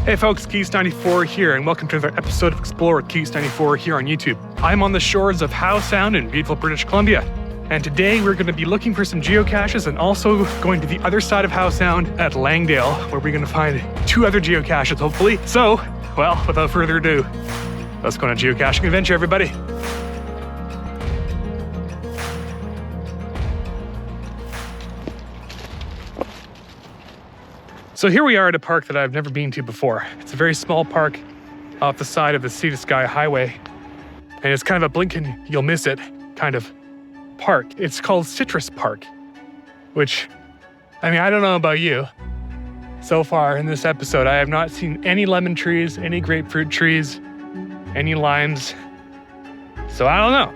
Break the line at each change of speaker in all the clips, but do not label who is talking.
Hey folks, Keys94 here, and welcome to another episode of Explore with Keys94 here on YouTube. I'm on the shores of Howe Sound in beautiful British Columbia, and today we're going to be looking for some geocaches and also going to the other side of Howe Sound at Langdale, where we're going to find 2 other geocaches, hopefully. So, well, without further ado, let's go on a geocaching adventure, everybody. So here we are at a park that I've never been to before. It's a very small park off the side of the Sea to Sky Highway. And it's kind of a blink and you'll miss it kind of park. It's called Citrus Park, which, I mean, I don't know about you. So far in this episode, I have not seen any lemon trees, any grapefruit trees, any limes. So I don't know.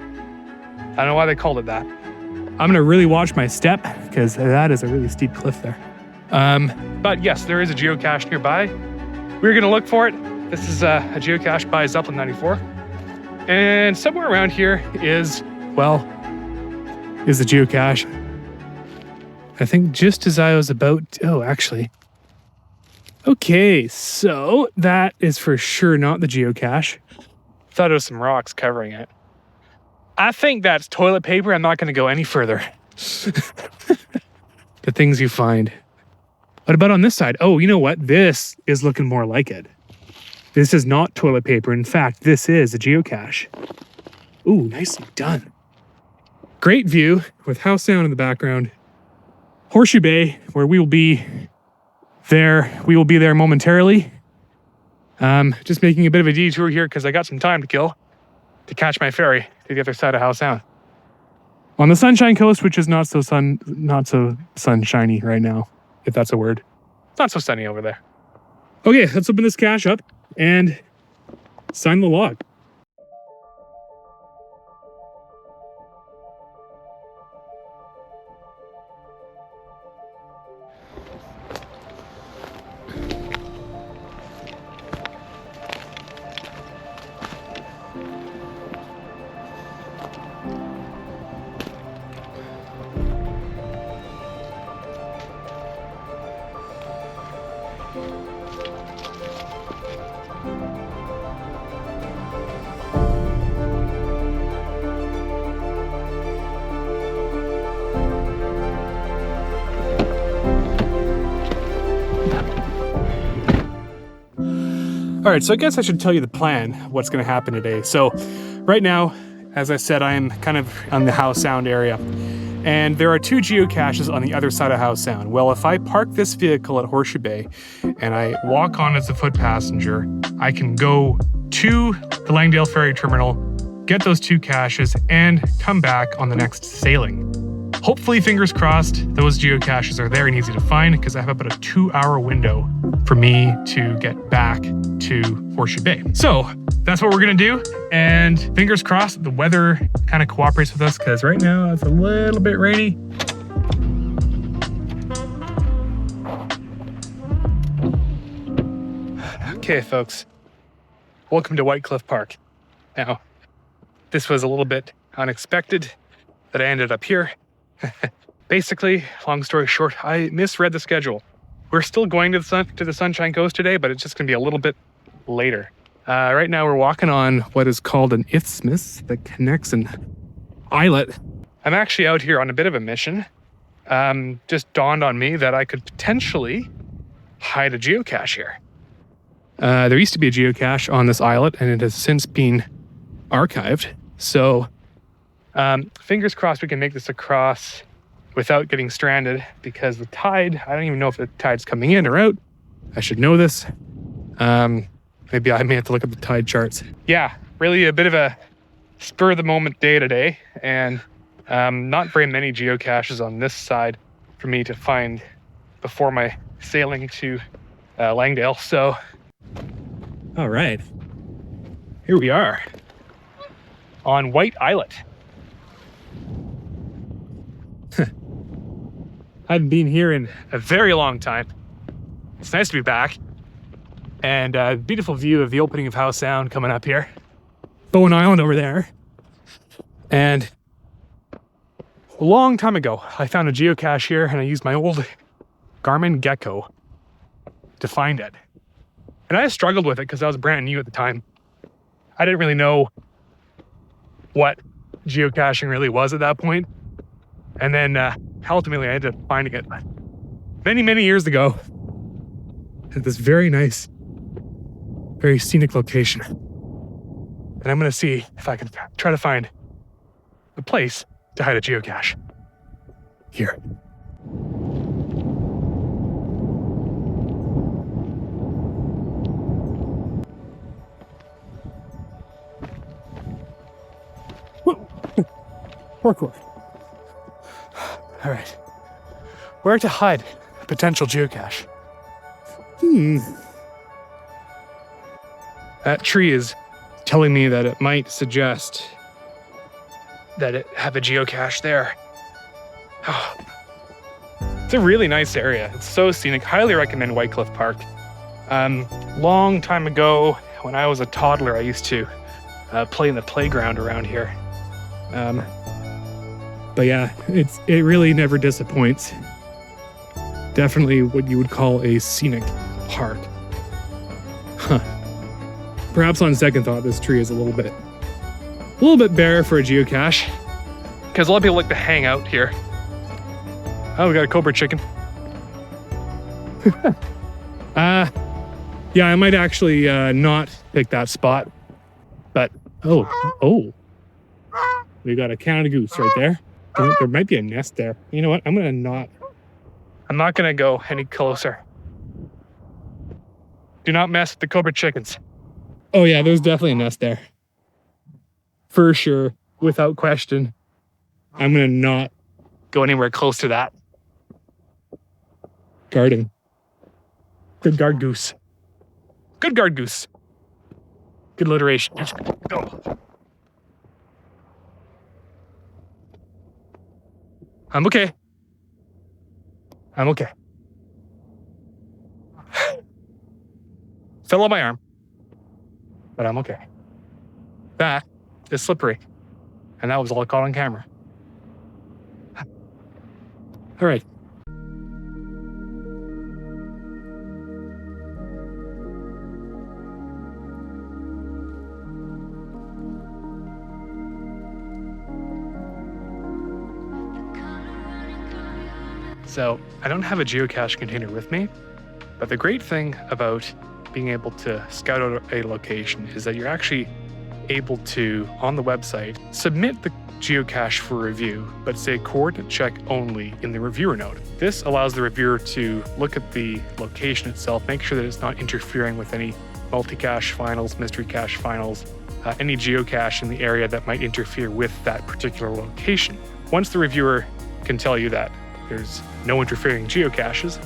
I don't know why they called it that. I'm gonna really watch my step because that is a really steep cliff there. But yes, there is a geocache nearby. We're gonna look for it. This is a geocache by Zeppelin 94. And somewhere around here is the geocache. I think just as I was about, okay, so that is for sure not the geocache. Thought it was some rocks covering it. I think that's toilet paper. I'm not gonna go any further. The things you find. What about on this side? Oh, you know what? This is looking more like it. This is not toilet paper. In fact, this is a geocache. Ooh, nicely done. Great view with Howe Sound in the background. Horseshoe Bay, where we will be there. We will be there momentarily. Just making a bit of a detour here because I got some time to kill to catch my ferry to the other side of Howe Sound. On the Sunshine Coast, which is not so sunshiny right now. If that's a word. It's not so sunny over there. Okay, let's open this cache up and sign the log. All right, so I guess I should tell you the plan, what's going to happen today. So right now, as I said, I am kind of on the Howe Sound area, and there are 2 geocaches on the other side of Howe Sound. Well, if I park this vehicle at Horseshoe Bay and I walk on as a foot passenger, I can go to the Langdale Ferry Terminal, get those 2 caches, and come back on the next sailing. Hopefully, fingers crossed, those geocaches are there and easy to find because I have about a 2-hour window for me to get back to Horseshoe Bay. So that's what we're gonna do. And fingers crossed, the weather kind of cooperates with us because right now it's a little bit rainy. Okay, folks, welcome to Whytecliff Park. Now, this was a little bit unexpected that I ended up here. Basically, long story short, I misread the schedule. We're still going to the Sunshine Coast today, but it's just gonna be a little bit later. Right now we're walking on what is called an isthmus that connects an islet. I'm actually out here on a bit of a mission. Just dawned on me that I could potentially hide a geocache here. There used to be a geocache on this islet and it has since been archived. So fingers crossed we can make this across without getting stranded because the tide, I don't even know if the tide's coming in or out. I should know this. Maybe I may have to look at the tide charts. Yeah, really a bit of a spur of the moment day today, and not very many geocaches on this side for me to find before my sailing to Langdale. So, all right, here we are on White Islet. I haven't been here in a very long time. It's nice to be back. And a beautiful view of the opening of Howe Sound coming up here. Bowen Island over there. And a long time ago, I found a geocache here and I used my old Garmin Gecko to find it. And I struggled with it because I was brand new at the time. I didn't really know what geocaching really was at that point. And then ultimately I ended up finding it many, many years ago at this very nice, very scenic location. And I'm gonna see if I can try to find a place to hide a geocache here. Parkour. All right. Where to hide a potential geocache? That tree is telling me that it might suggest that it have a geocache there. Oh. It's a really nice area. It's so scenic. Highly recommend Whytecliff Park. Long time ago, when I was a toddler, I used to play in the playground around here. But yeah, it really never disappoints. Definitely what you would call a scenic park. Huh. Perhaps on second thought, this tree is a little bit bare for a geocache, because a lot of people like to hang out here. Oh, we got a cobra chicken. Yeah, I might actually not pick that spot, but oh, we got a Canada goose right there. There might be a nest there. You know what? I'm not gonna go any closer. Do not mess with the cobra chickens. Oh yeah, there's definitely a nest there. For sure, without question. I'm gonna not go anywhere close to that. Guarding. Good guard goose. Good guard goose. Good alliteration. Go. I'm okay. I'm okay. Fell on my arm, but I'm okay. That is slippery, and that was all caught on camera. All right. So I don't have a geocache container with me, but the great thing about being able to scout out a location is that you're actually able to, on the website, submit the geocache for review, but say coordinate check only in the reviewer note. This allows the reviewer to look at the location itself, make sure that it's not interfering with any multi-cache finals, mystery cache finals, any geocache in the area that might interfere with that particular location. Once the reviewer can tell you that there's no interfering geocaches,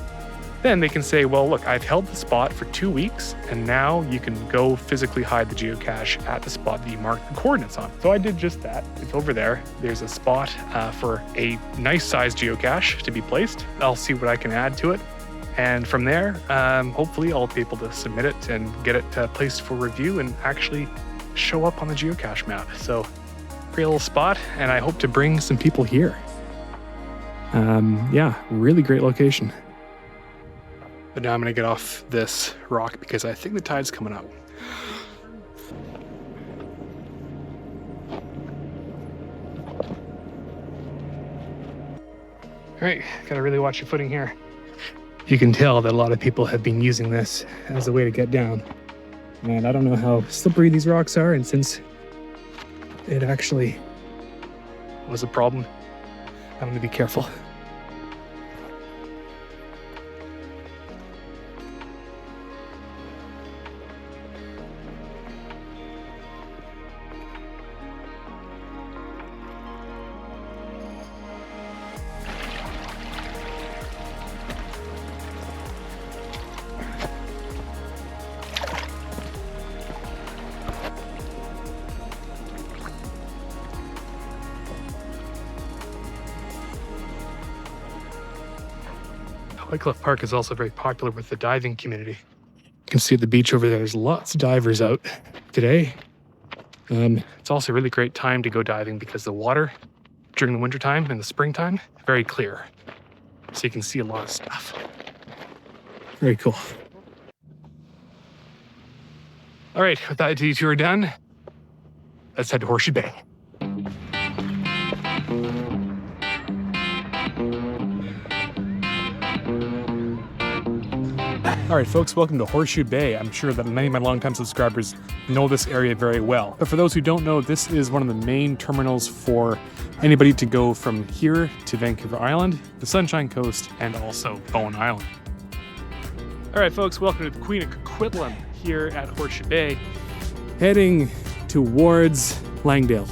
then they can say, well, look, I've held the spot for 2 weeks, and now you can go physically hide the geocache at the spot that you marked the coordinates on. So I did just that. It's over there. There's a spot for a nice sized geocache to be placed. I'll see what I can add to it. And from there, hopefully I'll be able to submit it and get it placed for review and actually show up on the geocache map. So great little spot, and I hope to bring some people here. Yeah, really great location. But now I'm gonna get off this rock because I think the tide's coming up. All right, gotta really watch your footing here. You can tell that a lot of people have been using this as a way to get down. And I don't know how slippery these rocks are, and since it actually was a problem, I'm gonna be careful. Whytecliff Park is also very popular with the diving community. You can see at the beach over there, there's lots of divers out today. It's also a really great time to go diving because the water during the wintertime and the springtime, very clear. So you can see a lot of stuff. Very cool. All right, with that detour done, let's head to Horseshoe Bay. All right, folks, welcome to Horseshoe Bay. I'm sure that many of my longtime subscribers know this area very well. But for those who don't know, this is one of the main terminals for anybody to go from here to Vancouver Island, the Sunshine Coast, and also Bowen Island. All right, folks, welcome to the Queen of Coquitlam here at Horseshoe Bay, heading towards Langdale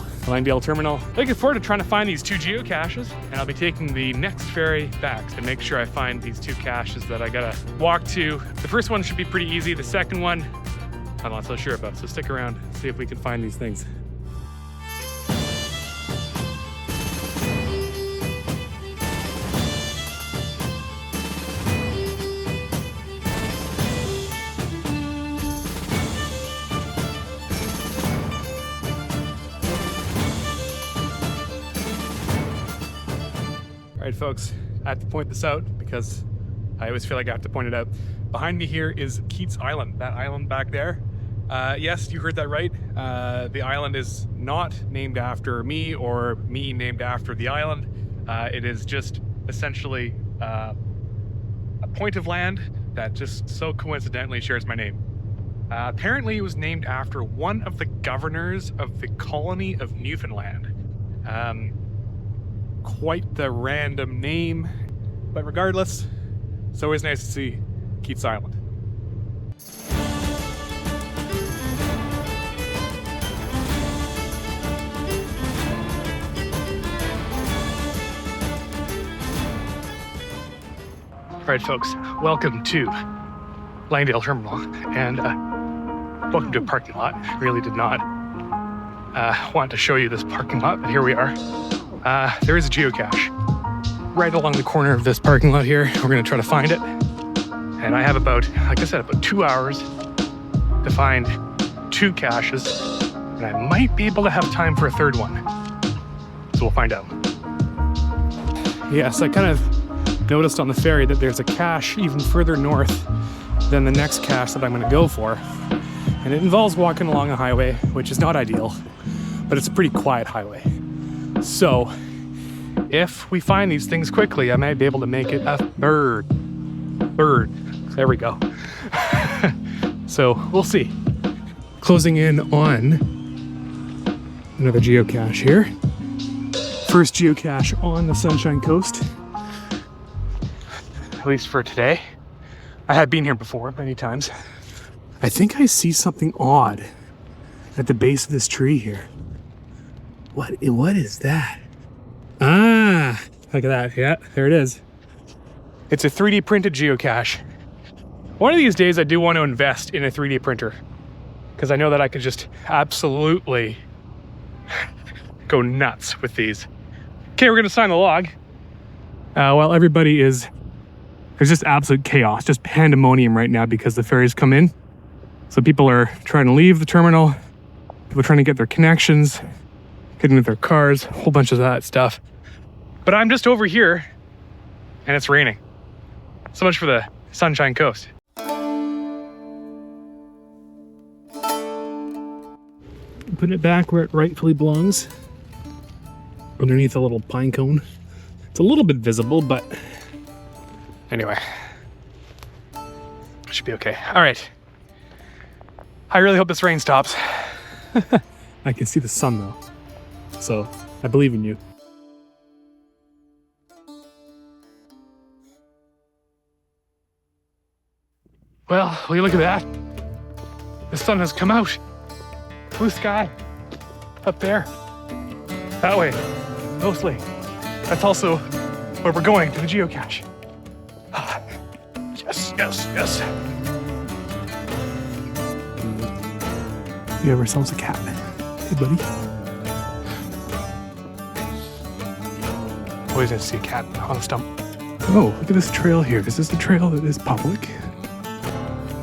Terminal. Looking forward to trying to find these 2 geocaches, and I'll be taking the next ferry back to make sure I find these 2 caches that I gotta walk to. The first one should be pretty easy. The second one, I'm not so sure about, so stick around, see if we can find these things. All right, folks, I have to point this out because I always feel like I have to point it out. Behind me here is Keats Island, that island back there. Yes, you heard that right. The island is not named after me or me named after the island. It is just essentially a point of land that just so coincidentally shares my name. Apparently it was named after one of the governors of the colony of Newfoundland. Quite the random name, but regardless, it's always nice to see Keats Island. All right, folks, welcome to Langdale Terminal, and welcome to a parking lot. Really did not want to show you this parking lot, but here we are. There is a geocache right along the corner of this parking lot here. We're gonna try to find it. And I have about, like I said, about 2 hours to find 2 caches. And I might be able to have time for a 3rd one. So we'll find out. Yes, I kind of noticed on the ferry that there's a cache even further north than the next cache that I'm gonna go for. And it involves walking along a highway, which is not ideal, but it's a pretty quiet highway. So, if we find these things quickly, I might be able to make it a third. There we go. So, we'll see. Closing in on another geocache here. First geocache on the Sunshine Coast. At least for today. I have been here before, many times. I think I see something odd at the base of this tree here. What is that? Ah, look at that. Yeah, there it is. It's a 3D printed geocache. One of these days I do want to invest in a 3D printer because I know that I could just absolutely go nuts with these. Okay, we're gonna sign the log. While everybody there's just absolute chaos, just pandemonium right now because the ferries come in. So people are trying to leave the terminal, people are trying to get their connections, getting into their cars, a whole bunch of that stuff. But I'm just over here and it's raining. So much for the Sunshine Coast. Put it back where it rightfully belongs, underneath a little pine cone. It's a little bit visible, but anyway, should be okay. All right. I really hope this rain stops. I can see the sun though. So, I believe in you. Well, will you look at that? The sun has come out. Blue sky. Up there. That way. Mostly. That's also where we're going, to the geocache. Yes. We have ourselves a cat. Hey, buddy. Always nice to see a cat on a stump. Oh, look at this trail here. Is this the trail that is public?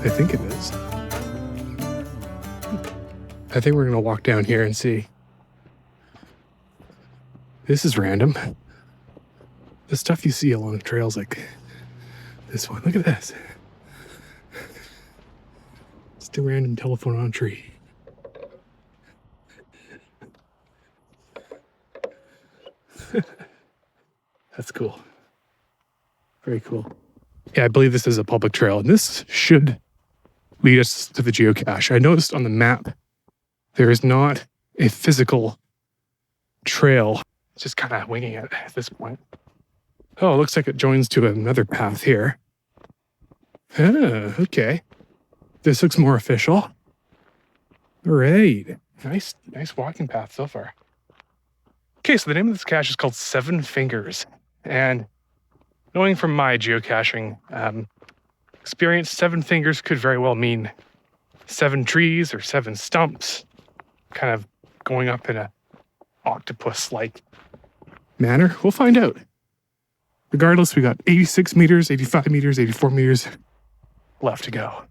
I think it is. I think we're gonna walk down here and see. This is random. The stuff you see along trails like this one. Look at this. It's Just a random telephone on a tree. That's cool. Very cool. Yeah, I believe this is a public trail, and this should lead us to the geocache. I noticed on the map there is not a physical trail. It's just kind of winging it at this point. Oh, it looks like it joins to another path here. Ah, okay. This looks more official. All right. Nice walking path so far. Okay, so the name of this cache is called Seven Fingers. And knowing from my geocaching experience, 7 fingers could very well mean 7 trees or 7 stumps, kind of going up in a octopus-like manner. We'll find out. Regardless, we got 86 meters, 85 meters, 84 meters left to go.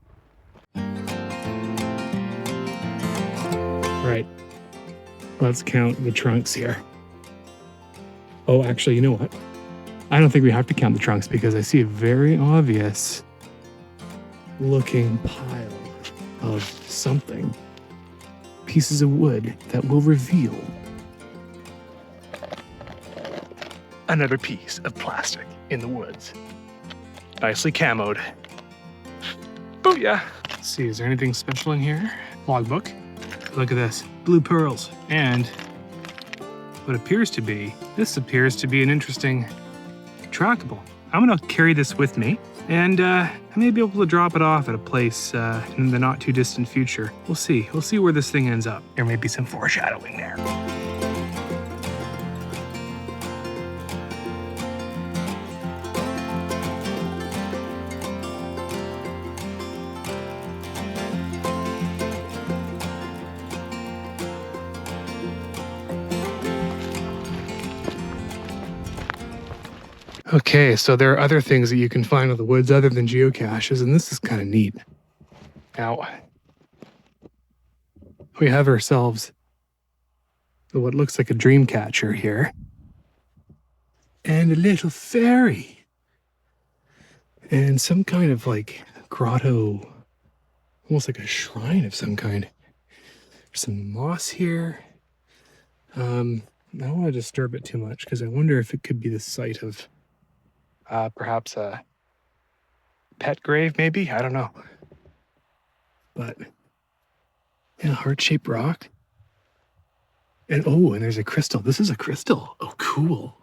Right. Let's count the trunks here. Oh, actually, you know what? I don't think we have to count the trunks because I see a very obvious looking pile of something. Pieces of wood that will reveal another piece of plastic in the woods. Nicely camoed. Booyah! Let's see, is there anything special in here? Logbook. Look at this. Blue pearls. And what appears to be, this appears to be an interesting trackable. I'm gonna carry this with me, and I may be able to drop it off at a place in the not too distant future. We'll see. We'll see where this thing ends up. There may be some foreshadowing there. Okay, so there are other things that you can find in the woods other than geocaches, and this is kind of neat. Now, we have ourselves what looks like a dream catcher here, and a little ferry, and some kind of like grotto, almost like a shrine of some kind. There's some moss here. I don't want to disturb it too much because I wonder if it could be the site of perhaps a pet grave, maybe? I don't know. But, and a heart-shaped rock. And, oh, and there's a crystal. This is a crystal. Oh, cool.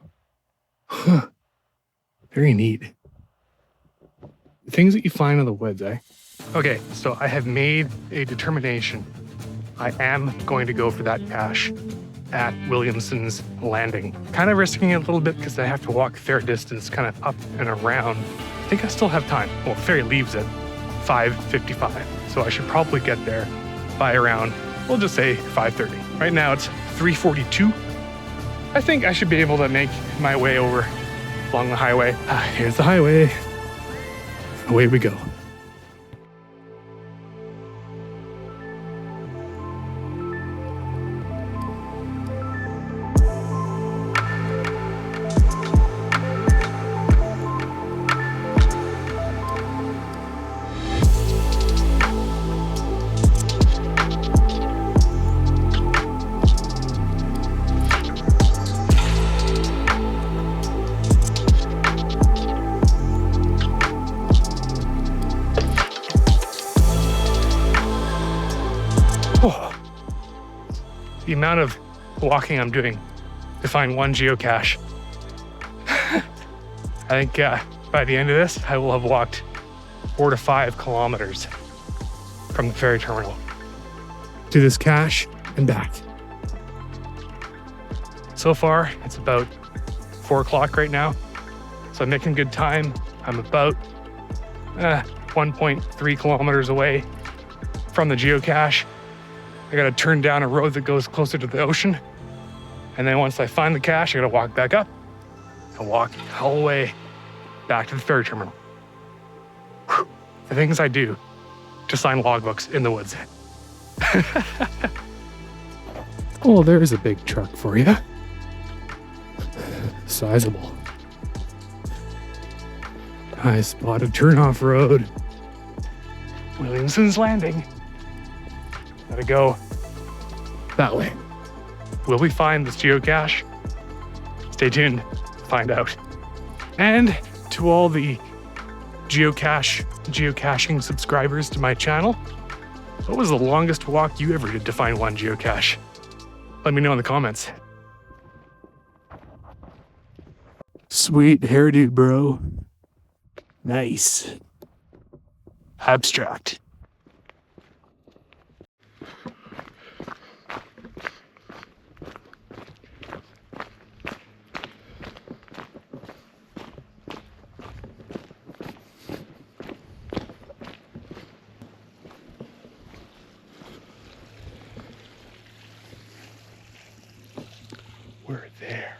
Huh. Very neat. Things that you find in the woods, eh? Okay, so I have made a determination. I am going to go for that cache at Williamson's Landing. Kind of risking it a little bit because I have to walk a fair distance kind of up and around. I think I still have time. Well, ferry leaves at 5:55, so I should probably get there by around, we'll just say 5:30. Right now it's 3:42. I think I should be able to make my way over along the highway. Here's the highway. Away we go. The amount of walking I'm doing to find one geocache. I think by the end of this, I will have walked 4 to 5 kilometers from the ferry terminal to this cache and back. So far, it's about 4 o'clock right now, so I'm making good time. I'm about 1.3 kilometers away from the geocache. I gotta turn down a road that goes closer to the ocean. And then once I find the cache, I gotta walk back up and walk all the way back to the ferry terminal. Whew. The things I do to sign logbooks in the woods. Oh, there's a big truck for you. Sizable. I spotted turnoff road. Williamson's Landing. Gotta go that way. Will we find this geocache? Stay tuned to find out. And to all the geocaching subscribers to my channel, what was the longest walk you ever did to find one geocache? Let me know in the comments. Sweet hairdo, bro. Nice. Abstract. We're there.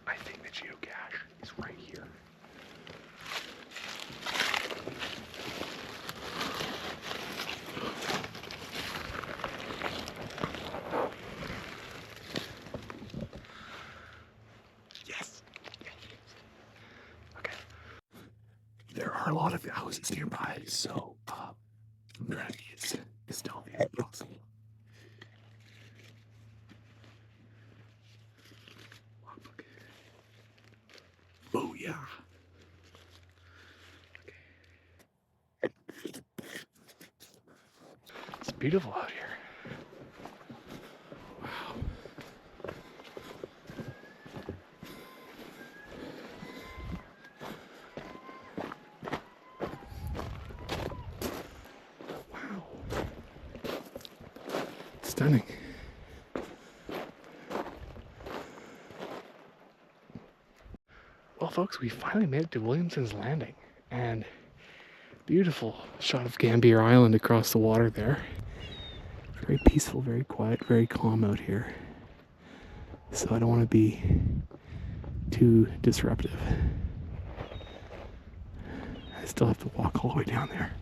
I think the geocache is right here. Yes. Okay. There are a lot of houses nearby, so gravity is still very possible. Oh yeah. Okay. It's beautiful out here. Wow. Wow. Stunning. Well, folks, we finally made it to Williamson's Landing, and beautiful shot of Gambier Island across the water there. Very peaceful, very quiet, very calm out here. So I don't want to be too disruptive. I still have to walk all the way down there,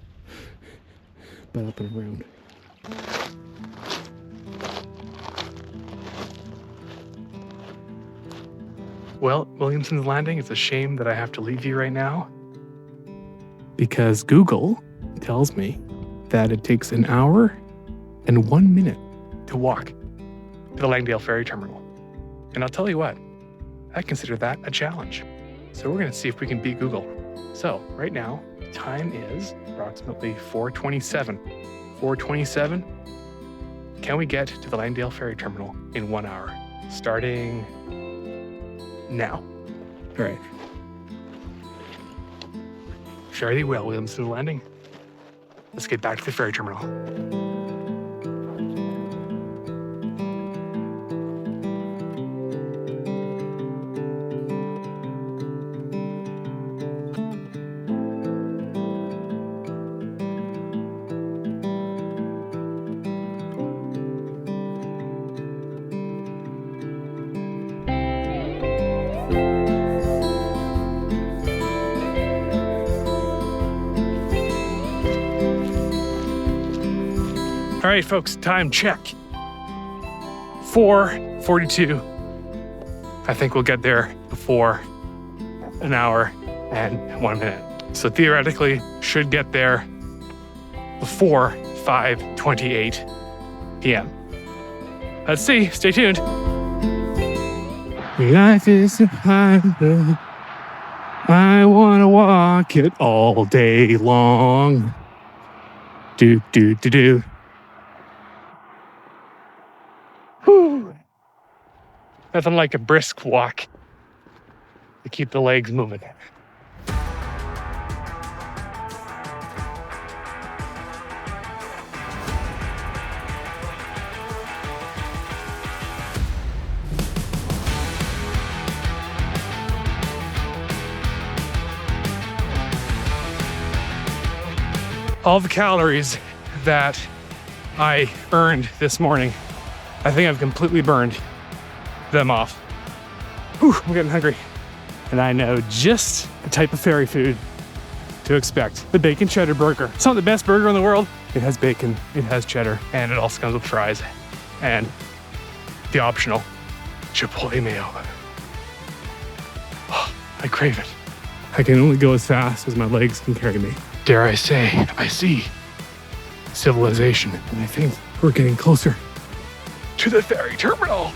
but up and around. Well, Williamson's Landing, it's a shame that I have to leave you right now, because Google tells me that it takes an hour and 1 minute to walk to the Langdale Ferry Terminal. And I'll tell you what, I consider that a challenge. So we're gonna see if we can beat Google. So right now, the time is approximately 4:27. 4:27, can we get to the Langdale Ferry Terminal in 1 hour? Starting now. All right. Fare thee well, Williamson's Landing. Let's get back to the ferry terminal. All right, folks, time check. 4:42. I think we'll get there before an hour and 1 minute. So theoretically, should get there before 5:28 p.m. Let's see, stay tuned. Life is a highway. I wanna walk it all day long. Do, do, do, do. Whew. Nothing like a brisk walk to keep the legs moving. All the calories that I earned this morning, I think I've completely burned them off. Whew, I'm getting hungry. And I know just the type of ferry food to expect. The bacon cheddar burger. It's not the best burger in the world. It has bacon, it has cheddar, and it also comes with fries. And the optional Chipotle mayo. Oh, I crave it. I can only go as fast as my legs can carry me. Dare I say, I see civilization, and I think we're getting closer to the ferry terminal.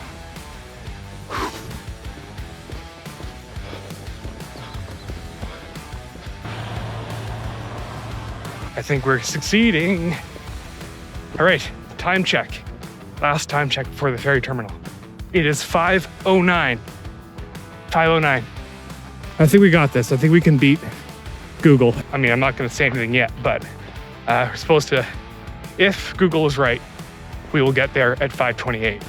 I think we're succeeding. All right, time check. Last time check before the ferry terminal. It is 5:09. 5:09. I think we got this. I think we can beat Google. I mean, I'm not gonna say anything yet, but we're supposed to, if Google is right, we will get there at 5:28.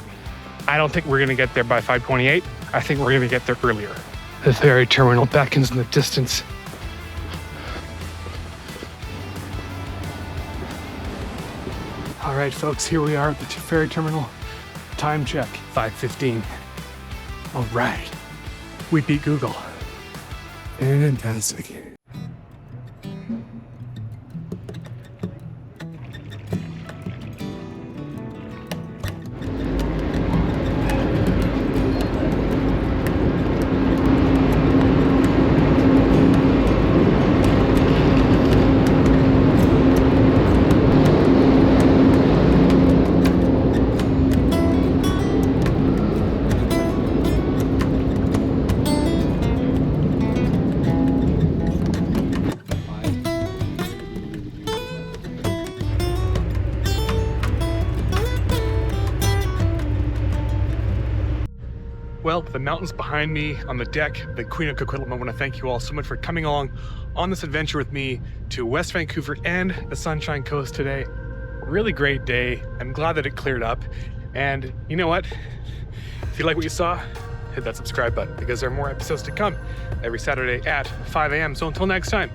I don't think we're gonna get there by 5:28. I think we're gonna get there earlier. The ferry terminal beckons in the distance. All right, folks, here we are at the ferry terminal. Time check, 5:15. All right, we beat Google. Fantastic. Well, the mountains behind me on the deck, the Queen of Coquitlam, I want to thank you all so much for coming along on this adventure with me to West Vancouver and the Sunshine Coast today. Really great day. I'm glad that it cleared up. And you know what? If you like what you saw, hit that subscribe button because there are more episodes to come every Saturday at 5 a.m. So until next time,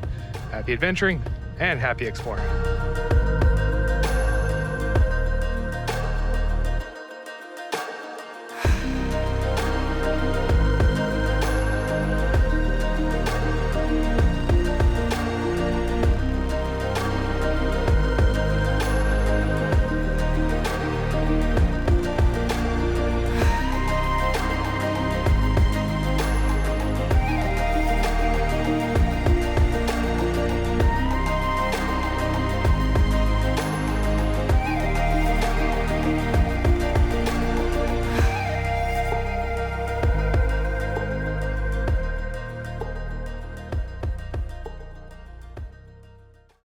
happy adventuring and happy exploring.